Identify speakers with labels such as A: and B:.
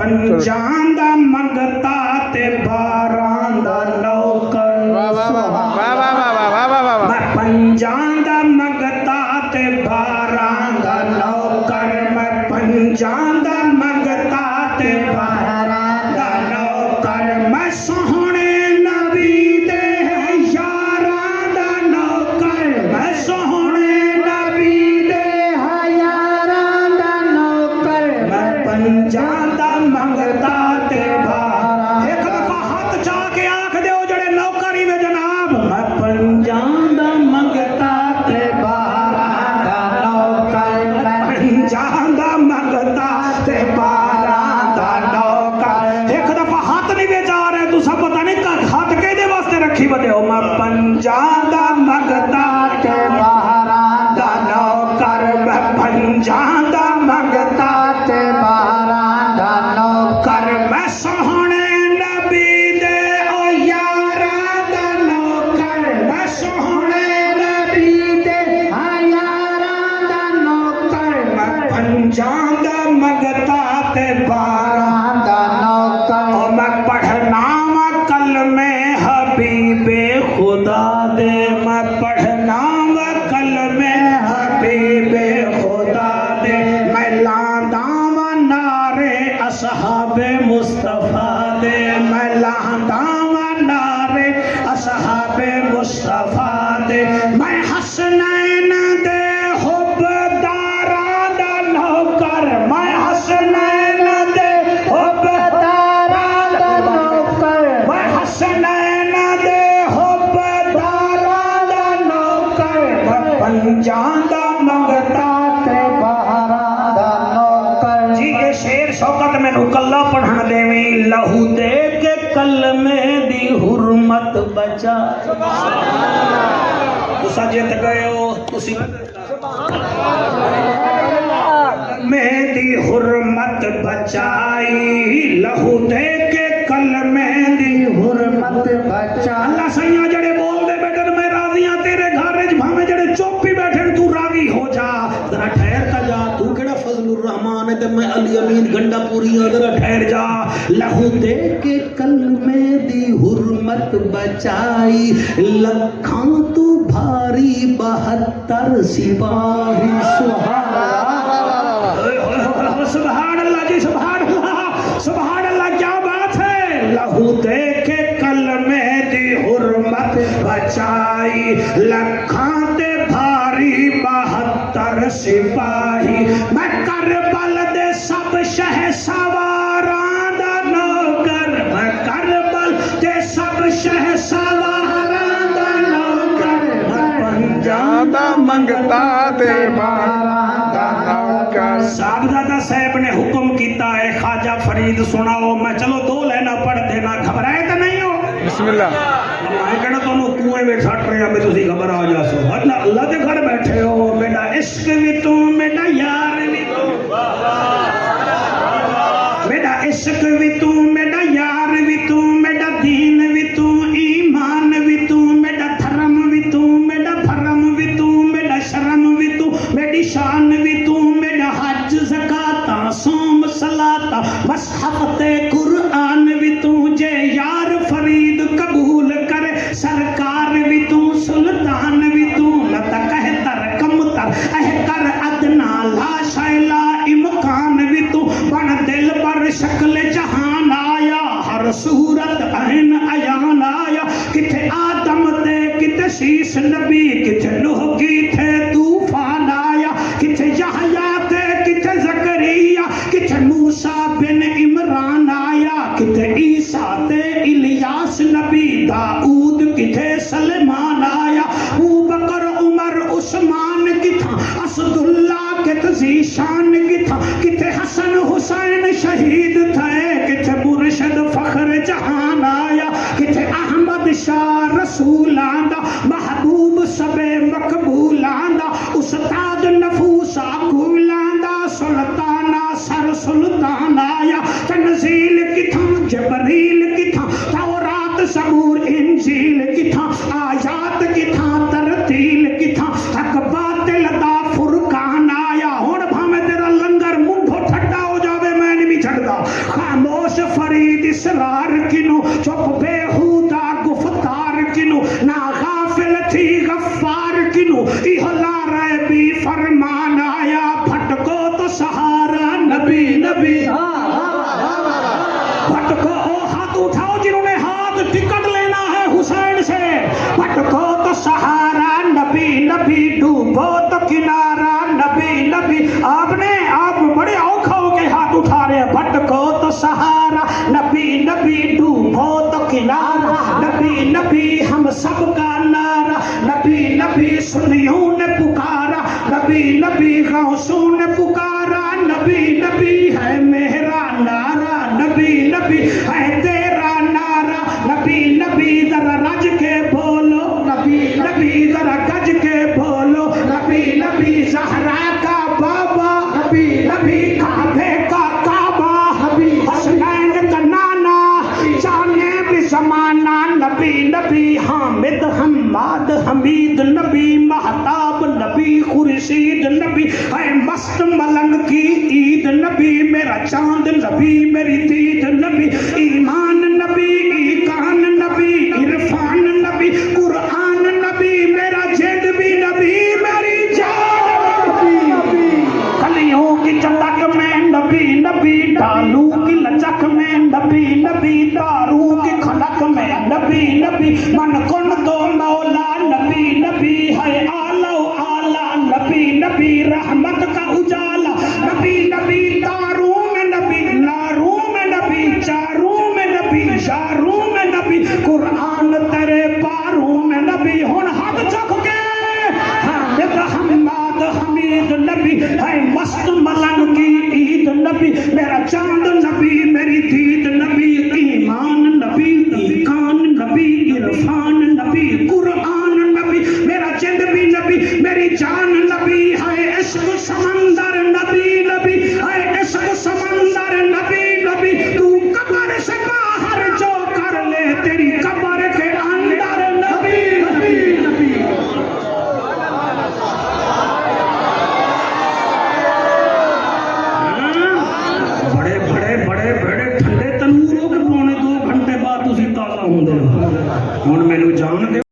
A: पंजां दा मंगता ते 12 दा नौकर मैं पंजां दा मंगता ते 12 दा नौकर मैं पंजां दा मंगता ते 12 दा नौकर मैं सोहणे नबी दे यारां दा नौकर मैं सोहणे नबी दे यारां दा नौकर मैं पंजां दा मंगता ते 12 एक दफा हाथ चा के आख दिओ जड़े नौकरी में जनाब मैं पंजां दा मंगता ते 12 दा नौकर मैं पंजां दा मंगता ते 12 दा नौकर एक दफा हाथ नहीं बेचा रहे तू सब पता नहीं हाथ केदे वास्ते रखी बदे हो मैं पंजां दा मंगता ते 12 दा नौकर मैं पंजां दा मंगता ते 12 दा नौकर मैं सोहणे नबी दे ओ यारां दा नौकर मैं सोहणे नबी दे यारां दा नौकर मैं पंजां दा मंगता ते 12 दा नौकर ओ मैं पढ़ना वा कलमे हबीबे खुदा दे मैं पढ़ना वा कलमे हबीबे खुदा दे मैं लांदा वा नारे असहाबे मुस्तफा दे मैं लांदा वा नारे असहाबे मुस्तफा दे मैं हसनैन दे हुब्बदारां दा नौकर मैं हसनैन दे हुब्बदारां दा नौकर मैं हसनैन दे हुब्बदारां दा नौकर मैं पंजां दा मंगता ते 12 दा नौकर जी ये शेर शौकत मैनू कल्ला पढ़न देवी लहू दे के कलमे दी हुरमत बचा तुसा जित गए हो तुसी मेरी हुरमत बचाई लहू दे के कलमे दी हुरमत बचा अल्लाह सैया जड़े बोल दे बेटन मैं राजियां तेरे घर च भावे जड़े चुप ही बैठे तू राजी हो जा जरा ठहर का जा तू केड़ा फजलुर रहमान है ते मैं अली अमीन गंडा पूरी जरा ठहर जा लहू दे के कलमे दी हुरमत बचाई लखां तू भारी 72 सिपाही सुभान अल्लाह जी सुभान अल्लाह क्या बात है लहू दे के कलमे दी हुरमत बचाई लखां ते भारी 72 सिपाही मैं करबल दे सब शहसवारां दा नौकर मैं करबल दे सब शहसवारां दा नौकर मैं पंजां दा मंगता ते 12 दा नौकर साहबजादा साहब ने हुक्म किया है ख्वाजा फरीद सुनाओ मैं चलो 2 लाइना पढ़ देना घबराए तो नहीं हो बिस्मिल्लाह मैं कहना तुहानू कुएं में छट रहा मैं तुसी घबरा जासो अल्लाह के घर बैठे हो मेरा इश्क भी तू मेरा यार भी तू मेरा इश्क भी तू मेरा यार भी तू मेरा दीन भी तू ईमान भी तू मेरा धर्म भी तू मेरा भरम भी तू मेरा शर्म भी तू मेरी शान भी तू मेरा हज ज़काता सोम सलाता मसहफ ते कुरान भी तू जे यार फरीद कबूल करे सरकार भी तू सुल्तान भी तू न कहतर कमतर अहकर अदना ला शैला इमकान भी तू बन दिल पर शक्ल जहान आया हर सूरत ऐन अयान आया किथे आदम ते किथे शीश नबी किथे नूह किथे तूफान आया किथे यहया ते किथे ज़करिया किथे मूसा बिन इमरान आया किथे ईसा ते इलियास नबी दाऊद किथे सलेमान आया अबू बकर उमर उस्मान किथा असदुल्ला किथे ज़ीशान किथा किथे हसन हुसैन शहीद थे किथे मुर्शद फख्र जहान आया किथे अहमद शाह रसूल आंदा महबूब सबे मकबूल आंदा उस्ताद नफूसा कुल आंदा सुल्ताना सर सुल्तान आया तंजील किथा जबरील किथा तौरात सबूर इंजील किथा आयात किथा तरतील किथा हक बातिल दा फुरकान आया हुण भावे तेरा लंगर मुंढो ठड्डा हो जावे मैं नहीं छड्डदा इसरार किनू चुप बेहूदा गुफ्तार किनू ना गाफिल थी गफ्फार किनू इहला रबी फरमान आया भटको तो सहारा नबी नबी भटको ओ हाथ उठाओ जिन्होंने हाथ टिकट लेना है हुसैन से भटको तो सहारा नबी नबी डूबो तो किनारा नबी नबी आपने आप बड़े औखा हो के हाथ उठा रहे हैं भटको तो सहारा नबी नबी डूबो तो किनारा नबी नबी हम सबका नारा नबी नबी सुनियों ने पुकारा नबी नबी गौसों ने पुकारा नबी नबी है मेरा नारा नबी नबी है तेरा नारा नबी नबी जरा रज के बोलो नबी नबी जरा गज के बोलो नबी नबी ज़हरा का बाबा नबी नबी काबे का काबा नबी हसनैन का नाना जाने भी ज़माना नबी नबी हामिद हम्माद हमीद नबी महताब नबी खुर्शीद नबी है मस्त मलंग की ईद नबी मेरा चांद नबी मेरी दीद नबी ईमान नबी ईकान नबी इरफान नबी कुरान नबी मेरा जेद भी नबी मेरी जान नबी कलियों की चटक में नबी नबी डालू की लचक में नबी नबी दारू की खलक में नबी नबी मन कुन दो मौला नबी नबी है आलो आला नबी नबी रहमत का उजाला नबी नबी तारू में नबी नारू में नबी चारू में नबी शारू में नबी कुरान तेरे पारू में नबी हुन हाथ चख के हामिद हम्माद हमीद नबी है मस्त मलंग की ईद नबी मेरा चांद नबी मेरी दीद नबी ईमान नबी ईकान नबी इरफान नबी कुरान नबी मेरा जिंद भी नबी मेरी जान नबी है इश्क समंदर नबी नबी है इश्क समंदर नबी नबी तू कब्र से बाहर जो कर ले तेरी कब्र के अंदर नबी नबी नबी बड़े बड़े बड़े बड़े ठंडे तनूरों के पौने 2 घंटे बाद तुसी ताज़ा होंदे हो हुण मैनू जान दे